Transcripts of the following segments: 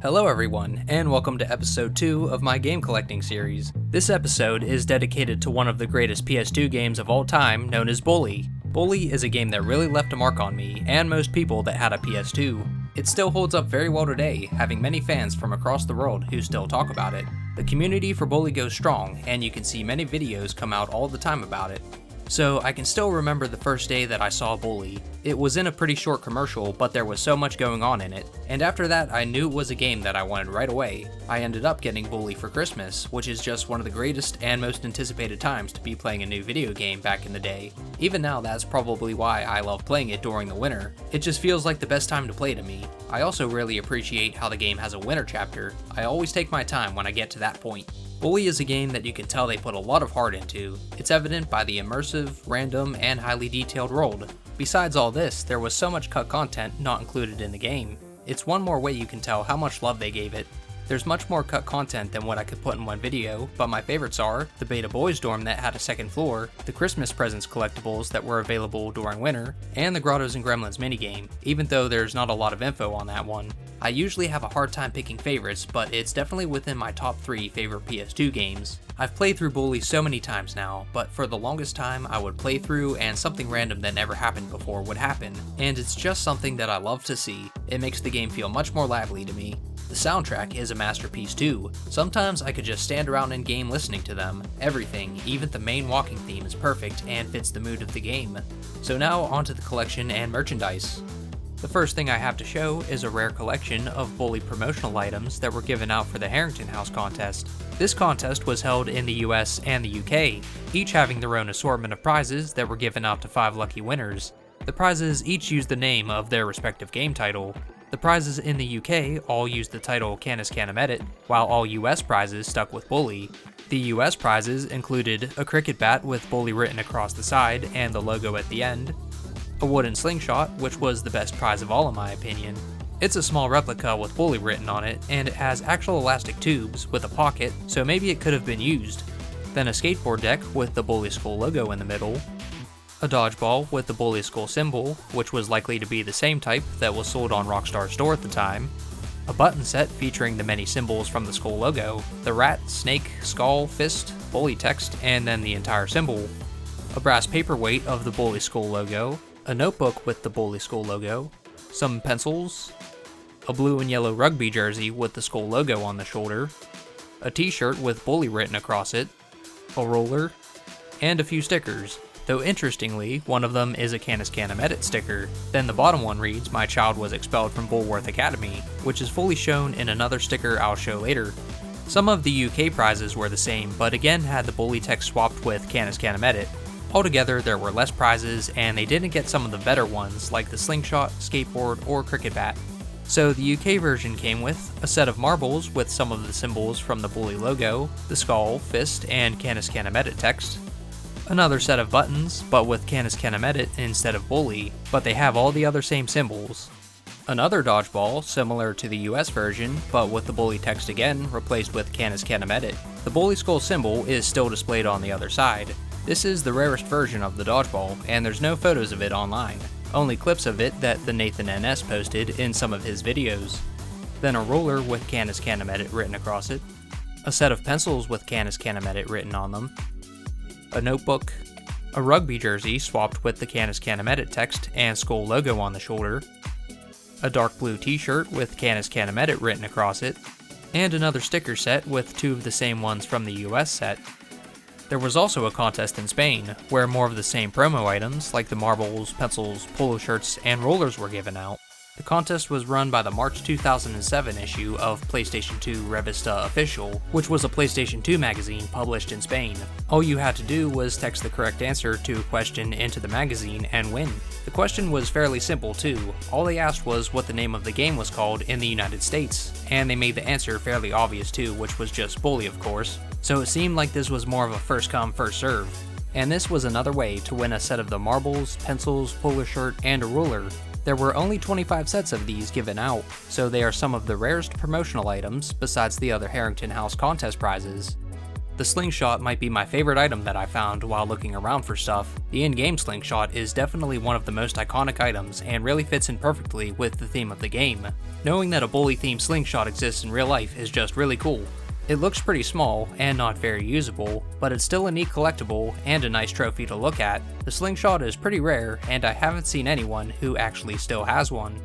Hello everyone, and welcome to episode 2 of my game collecting series. This episode is dedicated to one of the greatest PS2 games of all time, known as Bully. Bully is a game that really left a mark on me, and most people that had a PS2. It still holds up very well today, having many fans from across the world who still talk about it. The community for Bully goes strong, and you can see many videos come out all the time about it. So I can still remember the first day that I saw Bully. It was in a pretty short commercial, but there was so much going on in it, and after that I knew it was a game that I wanted right away. I ended up getting Bully for Christmas, which is just one of the greatest and most anticipated times to be playing a new video game back in the day. Even now, that's probably why I love playing it during the winter. It just feels like the best time to play to me. I also really appreciate how the game has a winter chapter. I always take my time when I get to that point. Bully is a game that you can tell they put a lot of heart into. It's evident by the immersive, random, and highly detailed world. Besides all this, there was so much cut content not included in the game. It's one more way you can tell how much love they gave it. There's much more cut content than what I could put in one video, but my favorites are the Beta Boys dorm that had a second floor, the Christmas presents collectibles that were available during winter, and the Grottos and Gremlins minigame, even though there's not a lot of info on that one. I usually have a hard time picking favorites, but it's definitely within my top 3 favorite PS2 games. I've played through Bully so many times now, but for the longest time I would play through and something random that never happened before would happen, and it's just something that I love to see. It makes the game feel much more lively to me. The soundtrack is a masterpiece too. Sometimes I could just stand around in game listening to them. Everything, even the main walking theme, is perfect and fits the mood of the game. So now onto the collection and merchandise. The first thing I have to show is a rare collection of Bully promotional items that were given out for the Harrington House contest. This contest was held in the US and the UK, each having their own assortment of prizes that were given out to 5 lucky winners. The prizes each used the name of their respective game title. The prizes in the UK all used the title Canis Canem Edit, while all US prizes stuck with Bully. The US prizes included a cricket bat with Bully written across the side and the logo at the end, a wooden slingshot, which was the best prize of all in my opinion. It's a small replica with Bully written on it, and it has actual elastic tubes with a pocket, so maybe it could have been used. Then a skateboard deck with the Bully School logo in the middle, a dodgeball with the Bully School symbol, which was likely to be the same type that was sold on Rockstar's store at the time, a button set featuring the many symbols from the school logo, the rat, snake, skull, fist, Bully text, and then the entire symbol, a brass paperweight of the Bully School logo, a notebook with the Bully School logo, some pencils, a blue and yellow rugby jersey with the school logo on the shoulder, a t-shirt with Bully written across it, a roller, and a few stickers. Though interestingly, one of them is a Canis Canem Edit sticker. Then the bottom one reads, "My child was expelled from Bulworth Academy," which is fully shown in another sticker I'll show later. Some of the UK prizes were the same, but again had the Bully text swapped with Canis Canem Edit. Altogether, there were less prizes, and they didn't get some of the better ones like the slingshot, skateboard, or cricket bat. So the UK version came with a set of marbles with some of the symbols from the Bully logo, the skull, fist, and Canis Canem Edit text, another set of buttons, but with Canis Canem Edit instead of Bully, but they have all the other same symbols. Another dodgeball, similar to the US version, but with the Bully text again, replaced with Canis Canem Edit. The Bully Skull symbol is still displayed on the other side. This is the rarest version of the dodgeball, and there's no photos of it online, only clips of it that the Nathan NS posted in some of his videos. Then a roller with Canis Canem Edit written across it, a set of pencils with Canis Canem Edit written on them, a notebook, a rugby jersey swapped with the Canis Canem Edit text and school logo on the shoulder, a dark blue t-shirt with Canis Canem Edit written across it, and another sticker set with 2 of the same ones from the US set. There was also a contest in Spain, where more of the same promo items like the marbles, pencils, polo shirts, and rollers were given out. The contest was run by the March 2007 issue of PlayStation 2 Revista Oficial, which was a PlayStation 2 magazine published in Spain. All you had to do was text the correct answer to a question into the magazine and win. The question was fairly simple too. All they asked was what the name of the game was called in the United States, and they made the answer fairly obvious too, which was just Bully of course. So it seemed like this was more of a first come, first serve. And this was another way to win a set of the marbles, pencils, polo shirt, and a ruler. There were only 25 sets of these given out, so they are some of the rarest promotional items besides the other Harrington House contest prizes. The slingshot might be my favorite item that I found while looking around for stuff. The in-game slingshot is definitely one of the most iconic items and really fits in perfectly with the theme of the game. Knowing that a bully-themed slingshot exists in real life is just really cool. It looks pretty small and not very usable, but it's still a neat collectible and a nice trophy to look at. The slingshot is pretty rare, and I haven't seen anyone who actually still has one.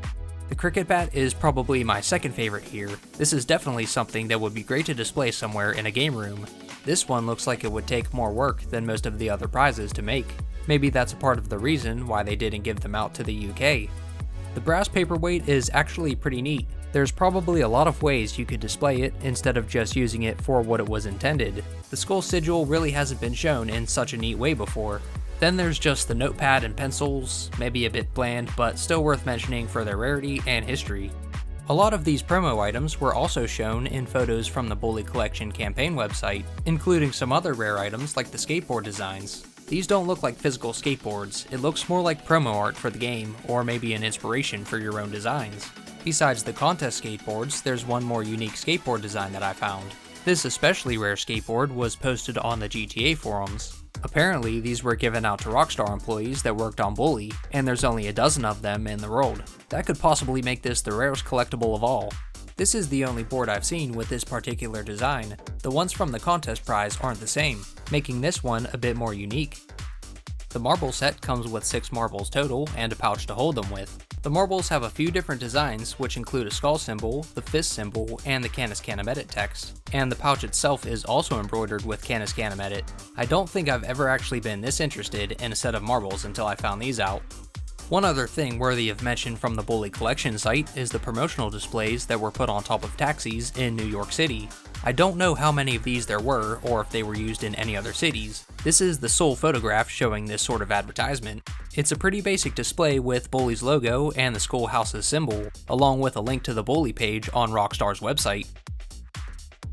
The cricket bat is probably my second favorite here. This is definitely something that would be great to display somewhere in a game room. This one looks like it would take more work than most of the other prizes to make. Maybe that's a part of the reason why they didn't give them out to the UK. The brass paperweight is actually pretty neat. There's probably a lot of ways you could display it instead of just using it for what it was intended. The skull sigil really hasn't been shown in such a neat way before. Then there's just the notepad and pencils, maybe a bit bland, but still worth mentioning for their rarity and history. A lot of these promo items were also shown in photos from the Bully Collection campaign website, including some other rare items like the skateboard designs. These don't look like physical skateboards, it looks more like promo art for the game, or maybe an inspiration for your own designs. Besides the contest skateboards, there's one more unique skateboard design that I found. This especially rare skateboard was posted on the GTA forums. Apparently, these were given out to Rockstar employees that worked on Bully, and there's only a dozen of them in the world. That could possibly make this the rarest collectible of all. This is the only board I've seen with this particular design. The ones from the contest prize aren't the same, making this one a bit more unique. The marble set comes with 6 marbles total and a pouch to hold them with. The marbles have a few different designs, which include a skull symbol, the fist symbol, and the Canis Canem Edit text. And the pouch itself is also embroidered with Canis Canem Edit. I don't think I've ever actually been this interested in a set of marbles until I found these out. One other thing worthy of mention from the Bully Collection site is the promotional displays that were put on top of taxis in New York City. I don't know how many of these there were, or if they were used in any other cities. This is the sole photograph showing this sort of advertisement. It's a pretty basic display with Bully's logo and the schoolhouse's symbol, along with a link to the Bully page on Rockstar's website.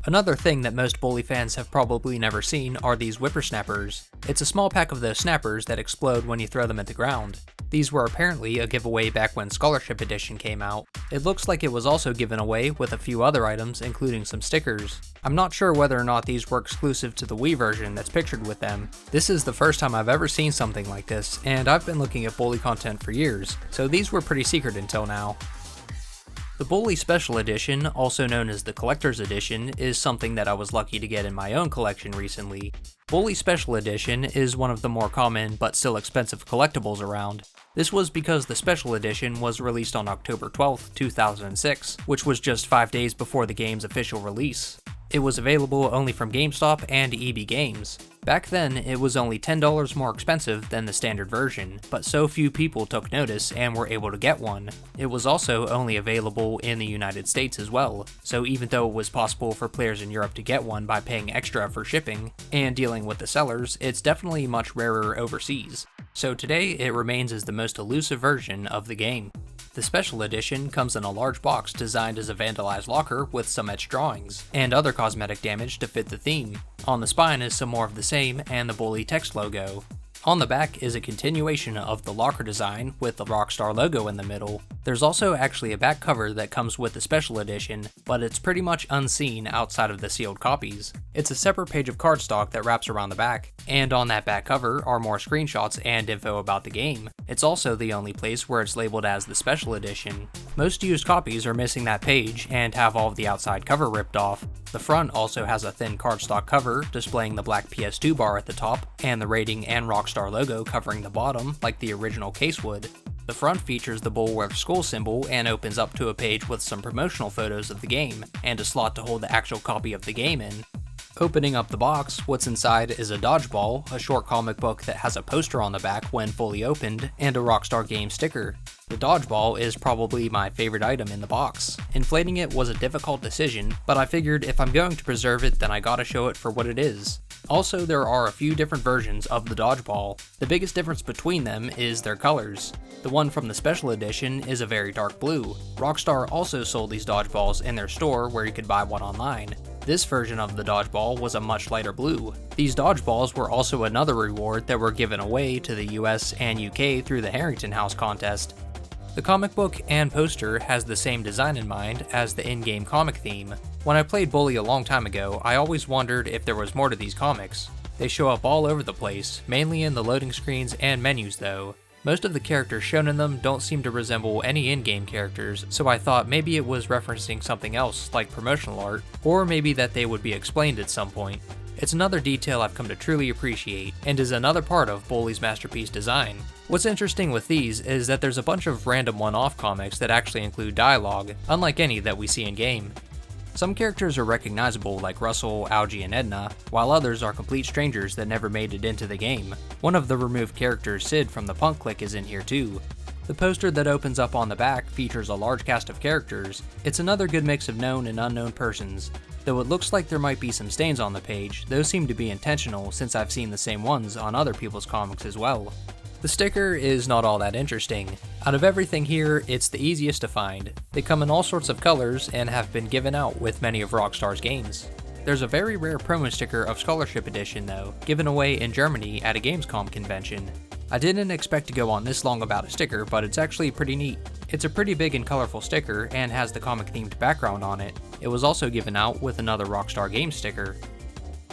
Another thing that most Bully fans have probably never seen are these whippersnappers. It's a small pack of those snappers that explode when you throw them at the ground. These were apparently a giveaway back when Scholarship Edition came out. It looks like it was also given away with a few other items, including some stickers. I'm not sure whether or not these were exclusive to the Wii version that's pictured with them. This is the first time I've ever seen something like this, and I've been looking at Bully content for years, so these were pretty secret until now. The Bully Special Edition, also known as the Collector's Edition, is something that I was lucky to get in my own collection recently. Bully Special Edition is one of the more common but still expensive collectibles around. This was because the Special Edition was released on October 12, 2006, which was just 5 days before the game's official release. It was available only from GameStop and EB Games. Back then, it was only $10 more expensive than the standard version, but so few people took notice and were able to get one. It was also only available in the United States as well, so even though it was possible for players in Europe to get one by paying extra for shipping and dealing with the sellers, it's definitely much rarer overseas. So today, it remains as the most elusive version of the game. The Special Edition comes in a large box designed as a vandalized locker with some etched drawings, and other cosmetic damage to fit the theme. On the spine is some more of the same and the Bully text logo. On the back is a continuation of the locker design with the Rockstar logo in the middle. There's also actually a back cover that comes with the Special Edition, but it's pretty much unseen outside of the sealed copies. It's a separate page of cardstock that wraps around the back, and on that back cover are more screenshots and info about the game. It's also the only place where it's labeled as the Special Edition. Most used copies are missing that page and have all of the outside cover ripped off. The front also has a thin cardstock cover displaying the black PS2 bar at the top, and the rating and Rockstar logo covering the bottom like the original case would. The front features the Bulwark skull symbol and opens up to a page with some promotional photos of the game, and a slot to hold the actual copy of the game in. Opening up the box, what's inside is a dodgeball, a short comic book that has a poster on the back when fully opened, and a Rockstar Game sticker. The dodgeball is probably my favorite item in the box. Inflating it was a difficult decision, but I figured if I'm going to preserve it, then I gotta show it for what it is. Also, there are a few different versions of the dodgeball. The biggest difference between them is their colors. The one from the Special Edition is a very dark blue. Rockstar also sold these dodgeballs in their store where you could buy one online. This version of the dodgeball was a much lighter blue. These dodgeballs were also another reward that were given away to the US and UK through the Harrington House contest. The comic book and poster has the same design in mind as the in-game comic theme. When I played Bully a long time ago, I always wondered if there was more to these comics. They show up all over the place, mainly in the loading screens and menus though. Most of the characters shown in them don't seem to resemble any in-game characters, so I thought maybe it was referencing something else like promotional art, or maybe that they would be explained at some point. It's another detail I've come to truly appreciate, and is another part of Bully's masterpiece design. What's interesting with these is that there's a bunch of random one-off comics that actually include dialogue, unlike any that we see in-game. Some characters are recognizable like Russell, Algie, and Edna, while others are complete strangers that never made it into the game. One of the removed characters, Sid from the Punk Clique, is in here too. The poster that opens up on the back features a large cast of characters. It's another good mix of known and unknown persons. Though it looks like there might be some stains on the page, those seem to be intentional since I've seen the same ones on other people's comics as well. The sticker is not all that interesting. Out of everything here, it's the easiest to find. They come in all sorts of colors and have been given out with many of Rockstar's games. There's a very rare promo sticker of Scholarship Edition though, given away in Germany at a Gamescom convention. I didn't expect to go on this long about a sticker, but it's actually pretty neat. It's a pretty big and colorful sticker and has the comic themed background on it. It was also given out with another Rockstar Games sticker.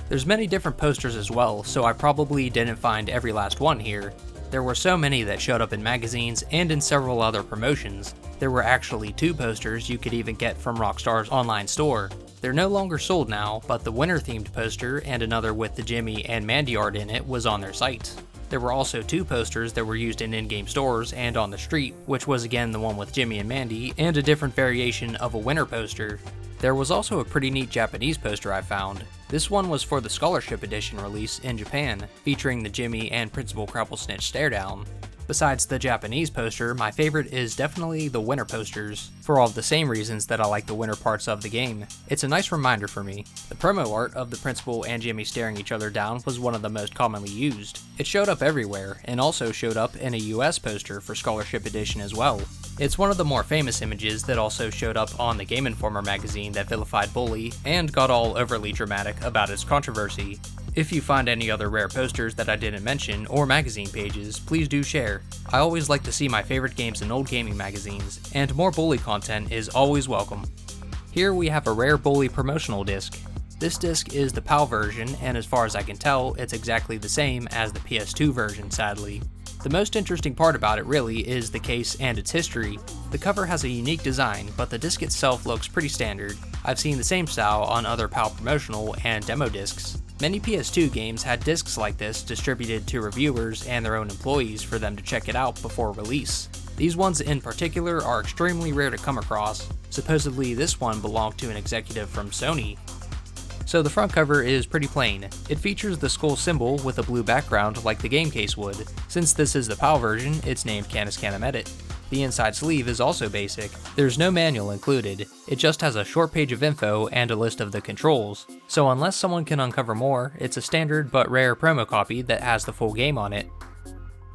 There's many different posters as well, so I probably didn't find every last one here. There were so many that showed up in magazines and in several other promotions. There were actually 2 posters you could even get from Rockstar's online store. They're no longer sold now, but the winter themed poster and another with the Jimmy and Mandy art in it was on their site. There were also 2 posters that were used in in-game stores and on the street, which was again the one with Jimmy and Mandy, and a different variation of a winter poster. There was also a pretty neat Japanese poster I found. This one was for the Scholarship Edition release in Japan, featuring the Jimmy and Principal Crumplesnitch stare down. Besides the Japanese poster, my favorite is definitely the winter posters, for all of the same reasons that I like the winter parts of the game. It's a nice reminder for me. The promo art of the Principal and Jimmy staring each other down was one of the most commonly used. It showed up everywhere, and also showed up in a US poster for Scholarship Edition as well. It's one of the more famous images that also showed up on the Game Informer magazine that vilified Bully, and got all overly dramatic about its controversy. If you find any other rare posters that I didn't mention, or magazine pages, please do share. I always like to see my favorite games in old gaming magazines, and more Bully content is always welcome. Here we have a rare Bully promotional disc. This disc is the PAL version, and as far as I can tell, it's exactly the same as the PS2 version, sadly. The most interesting part about it really is the case and its history. The cover has a unique design, but the disc itself looks pretty standard. I've seen the same style on other PAL promotional and demo discs. Many PS2 games had discs like this distributed to reviewers and their own employees for them to check it out before release. These ones in particular are extremely rare to come across. Supposedly this one belonged to an executive from Sony. So the front cover is pretty plain. It features the skull symbol with a blue background like the game case would. Since this is the PAL version, it's named Canis Canem Edit. The inside sleeve is also basic. There's no manual included. It just has a short page of info and a list of the controls. So unless someone can uncover more, it's a standard but rare promo copy that has the full game on it.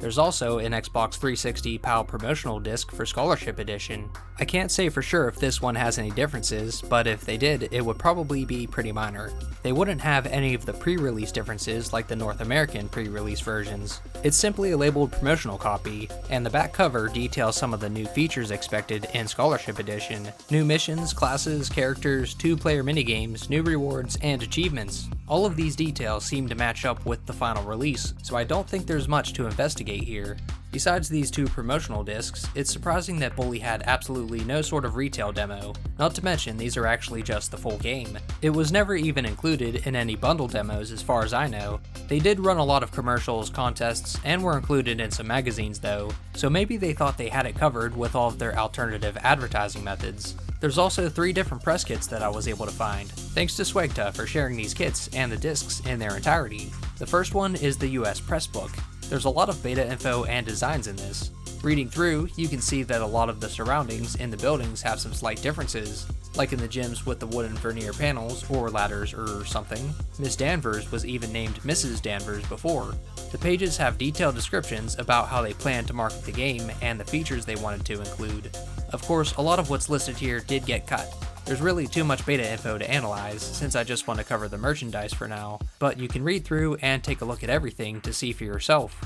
There's also an Xbox 360 PAL promotional disc for Scholarship Edition. I can't say for sure if this one has any differences, but if they did, it would probably be pretty minor. They wouldn't have any of the pre-release differences like the North American pre-release versions. It's simply a labeled promotional copy, and the back cover details some of the new features expected in Scholarship Edition. New missions, classes, characters, 2-player minigames, new rewards, and achievements. All of these details seem to match up with the final release, so I don't think there's much to investigate here. Besides these 2 promotional discs, it's surprising that Bully had absolutely no sort of retail demo, not to mention these are actually just the full game. It was never even included in any bundle demos as far as I know. They did run a lot of commercials, contests, and were included in some magazines though, so maybe they thought they had it covered with all of their alternative advertising methods. There's also 3 different press kits that I was able to find. Thanks to SWEGTA for sharing these kits and the discs in their entirety. The first one is the US press book. There's a lot of beta info and designs in this. Reading through, you can see that a lot of the surroundings in the buildings have some slight differences, like in the gyms with the wooden veneer panels or ladders or something. Miss Danvers was even named Mrs. Danvers before. The pages have detailed descriptions about how they plan to market the game and the features they wanted to include. Of course, a lot of what's listed here did get cut. There's really too much beta info to analyze since I just want to cover the merchandise for now, but you can read through and take a look at everything to see for yourself.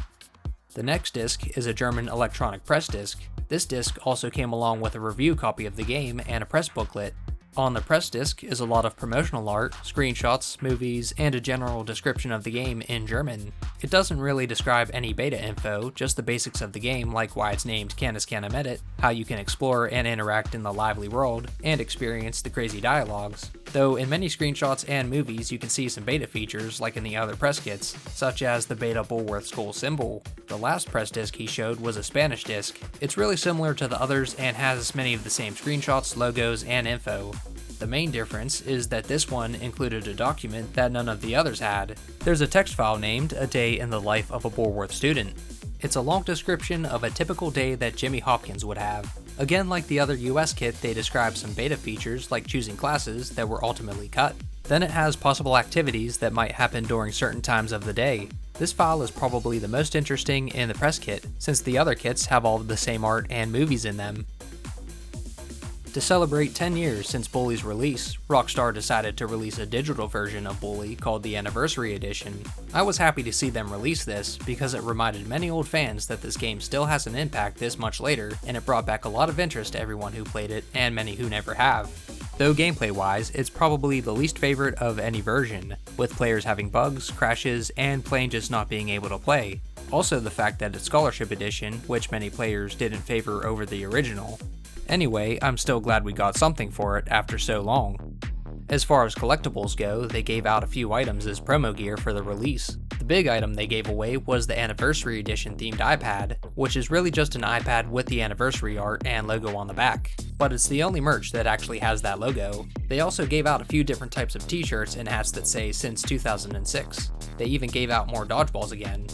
The next disc is a German electronic press disc. This disc also came along with a review copy of the game and a press booklet. On the press disc is a lot of promotional art, screenshots, movies, and a general description of the game in German. It doesn't really describe any beta info, just the basics of the game like why it's named Canis Canem Edit, how you can explore and interact in the lively world, and experience the crazy dialogues. Though in many screenshots and movies you can see some beta features like in the other press kits, such as the beta Bulworth skull symbol. The last press disc he showed was a Spanish disc. It's really similar to the others and has many of the same screenshots, logos, and info. The main difference is that this one included a document that none of the others had. There's a text file named A Day in the Life of a Bulworth Student. It's a long description of a typical day that Jimmy Hopkins would have. Again, like the other US kit, they describe some beta features like choosing classes that were ultimately cut. Then it has possible activities that might happen during certain times of the day. This file is probably the most interesting in the press kit, since the other kits have all of the same art and movies in them. To celebrate 10 years since Bully's release, Rockstar decided to release a digital version of Bully called the Anniversary Edition. I was happy to see them release this because it reminded many old fans that this game still has an impact this much later, and it brought back a lot of interest to everyone who played it and many who never have. Though gameplay-wise, it's probably the least favorite of any version, with players having bugs, crashes, and plain just not being able to play. Also the fact that it's Scholarship Edition, which many players didn't favor over the original. Anyway, I'm still glad we got something for it after so long. As far as collectibles go, they gave out a few items as promo gear for the release. The big item they gave away was the Anniversary Edition themed iPad, which is really just an iPad with the anniversary art and logo on the back. But it's the only merch that actually has that logo. They also gave out a few different types of t-shirts and hats that say since 2006. They even gave out more dodgeballs again.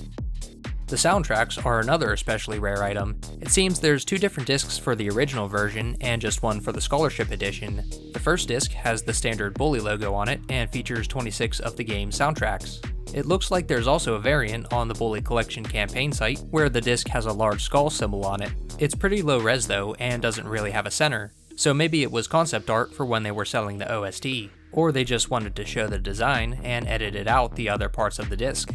The soundtracks are another especially rare item. It seems there's 2 different discs for the original version and just one for the Scholarship Edition. The first disc has the standard Bully logo on it and features 26 of the game's soundtracks. It looks like there's also a variant on the Bully Collection campaign site where the disc has a large skull symbol on it. It's pretty low res though and doesn't really have a center, so maybe it was concept art for when they were selling the OST, or they just wanted to show the design and edited out the other parts of the disc.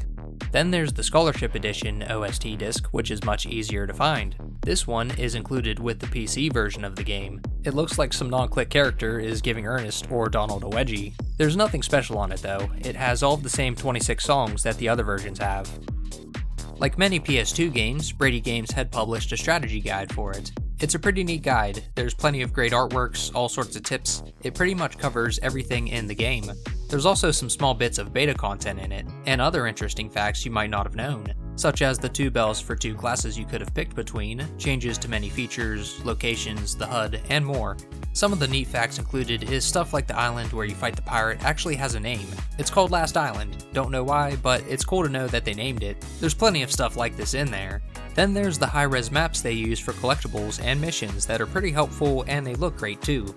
Then there's the Scholarship Edition OST disc, which is much easier to find. This one is included with the PC version of the game. It looks like some non-click character is giving Ernest or Donald a wedgie. There's nothing special on it though, it has all of the same 26 songs that the other versions have. Like many PS2 games, Brady Games had published a strategy guide for it. It's a pretty neat guide, there's plenty of great artworks, all sorts of tips, it pretty much covers everything in the game. There's also some small bits of beta content in it, and other interesting facts you might not have known, such as the 2 bells for 2 classes you could have picked between, changes to many features, locations, the HUD, and more. Some of the neat facts included is stuff like the island where you fight the pirate actually has a name. It's called Last Island, don't know why, but it's cool to know that they named it. There's plenty of stuff like this in there. Then there's the high-res maps they use for collectibles and missions that are pretty helpful and they look great too.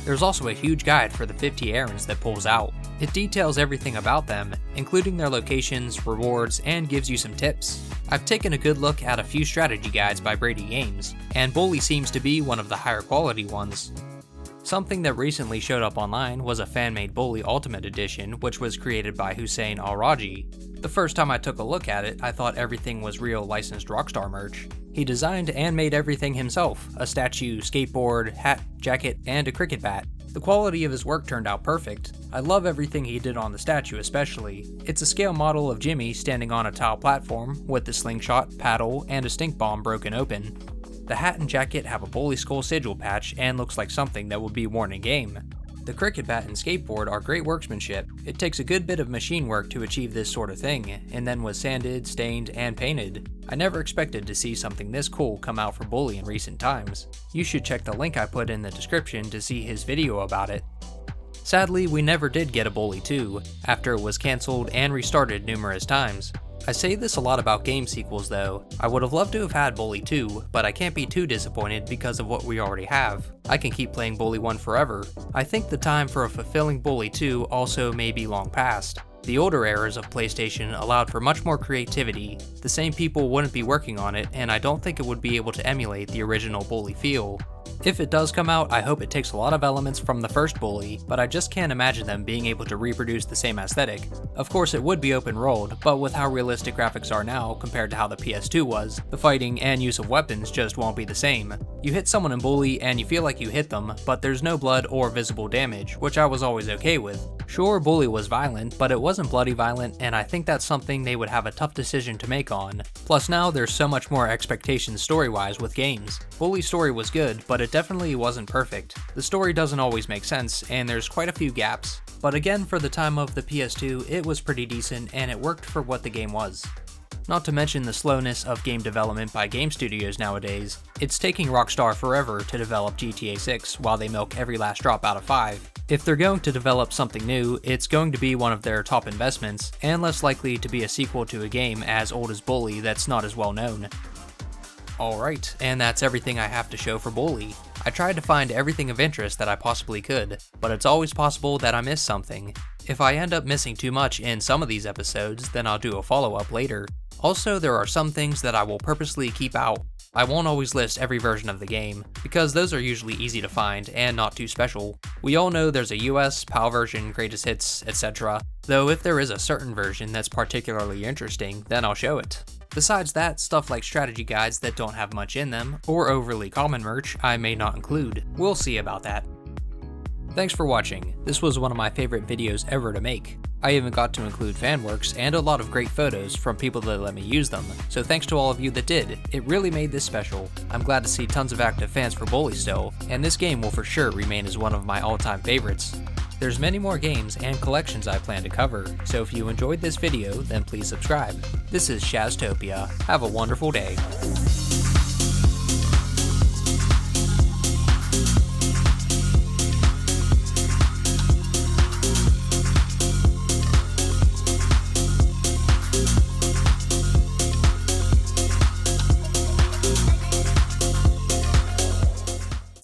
There's also a huge guide for the 50 errands that pulls out. It details everything about them, including their locations, rewards, and gives you some tips. I've taken a good look at a few strategy guides by Brady Games, and Bully seems to be one of the higher quality ones. Something that recently showed up online was a fan-made Bully Ultimate Edition, which was created by Hussein Al-Raji. The first time I took a look at it, I thought everything was real licensed Rockstar merch. He designed and made everything himself, a statue, skateboard, hat, jacket, and a cricket bat. The quality of his work turned out perfect. I love everything he did on the statue especially. It's a scale model of Jimmy standing on a tile platform with the slingshot, paddle, and a stink bomb broken open. The hat and jacket have a Bully skull sigil patch and looks like something that would be worn in game. The cricket bat and skateboard are great workmanship. It takes a good bit of machine work to achieve this sort of thing, and then was sanded, stained, and painted. I never expected to see something this cool come out for Bully in recent times. You should check the link I put in the description to see his video about it. Sadly, we never did get a Bully 2, after it was cancelled and restarted numerous times. I say this a lot about game sequels though. I would have loved to have had Bully 2, but I can't be too disappointed because of what we already have. I can keep playing Bully 1 forever. I think the time for a fulfilling Bully 2 also may be long past. The older eras of PlayStation allowed for much more creativity. The same people wouldn't be working on it, and I don't think it would be able to emulate the original Bully feel. If it does come out, I hope it takes a lot of elements from the first Bully, but I just can't imagine them being able to reproduce the same aesthetic. Of course it would be open-world, but with how realistic graphics are now compared to how the PS2 was, the fighting and use of weapons just won't be the same. You hit someone in Bully and you feel like you hit them, but there's no blood or visible damage, which I was always okay with. Sure, Bully was violent, but it wasn't bloody violent, and I think that's something they would have a tough decision to make on. Plus now there's so much more expectations story-wise with games. Bully's story was good, but it definitely wasn't perfect. The story doesn't always make sense, and there's quite a few gaps. But again, for the time of the PS2, it was pretty decent, and it worked for what the game was. Not to mention the slowness of game development by game studios nowadays. It's taking Rockstar forever to develop GTA 6 while they milk every last drop out of 5. If they're going to develop something new, it's going to be one of their top investments, and less likely to be a sequel to a game as old as Bully that's not as well known. Alright, and that's everything I have to show for Bully. I tried to find everything of interest that I possibly could, but it's always possible that I missed something. If I end up missing too much in some of these episodes, then I'll do a follow-up later. Also, there are some things that I will purposely keep out. I won't always list every version of the game, because those are usually easy to find and not too special. We all know there's a US, PAL version, greatest hits, etc. Though if there is a certain version that's particularly interesting, then I'll show it. Besides that, stuff like strategy guides that don't have much in them, or overly common merch, I may not include. We'll see about that. Thanks for watching. This was one of my favorite videos ever to make. I even got to include fan works and a lot of great photos from people that let me use them, so thanks to all of you that did. It really made this special. I'm glad to see tons of active fans for Bully still, and this game will for sure remain as one of my all-time favorites. There's many more games and collections I plan to cover, so if you enjoyed this video, then please subscribe. This is Shaztopia. Have a wonderful day.